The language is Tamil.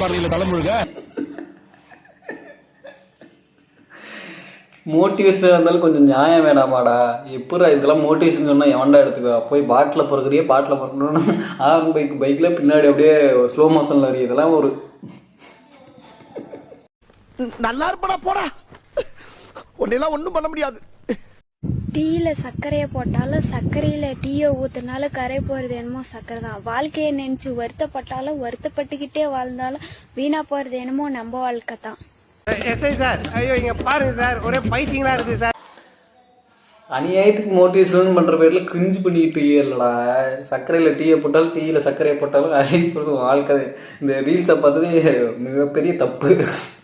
பார்வையில் தலைமுழுக. மோட்டிவேஷனாக இருந்தாலும் கொஞ்சம் நியாயம் வேணாமாடா. எப்படா இதெல்லாம் மோட்டிவேஷன் சொன்னால் எவன்டா எடுத்துக்கோ. போய் பாட்டில் பொறுக்கிறியே, பாட்டில் பொறுக்கணும்னு ஆர்ன் பைக்கில் பின்னாடி அப்படியே ஸ்லோ மோஷனில் வரி. இதெல்லாம் ஒரு நல்லா இருப்படா போடா, உன்னெல்லாம் ஒன்றும் பண்ண முடியாது. டீயில் சர்க்கரையை போட்டாலும் சர்க்கரையில் டீயை ஊற்றுனாலும் கரை போகிறது என்னமோ சர்க்கரை தான். வாழ்க்கையை நினச்சி வருத்தப்பட்டாலும் வருத்தப்பட்டுக்கிட்டே வாழ்ந்தாலும் வீணாக போகிறது என்னமோ நம்ம வாழ்க்கை தான். எஸ்ஐ சார், ஐயோ இங்க பாருங்க சார், ஒரே பைத்தியங்களா இருக்கு சார். அநியாயத்துக்கு மோட்டிவேஷன் பண்ணுற பேரில் கிரிஞ்சு பண்ணிக்கிட்டு இல்லைடா. சர்க்கரையில் டீயை போட்டாலும் டீயில் சர்க்கரையை போட்டாலும் அழிவு வாழ்க்கை. இந்த ரீல்ஸை பார்த்தது மிகப்பெரிய தப்பு.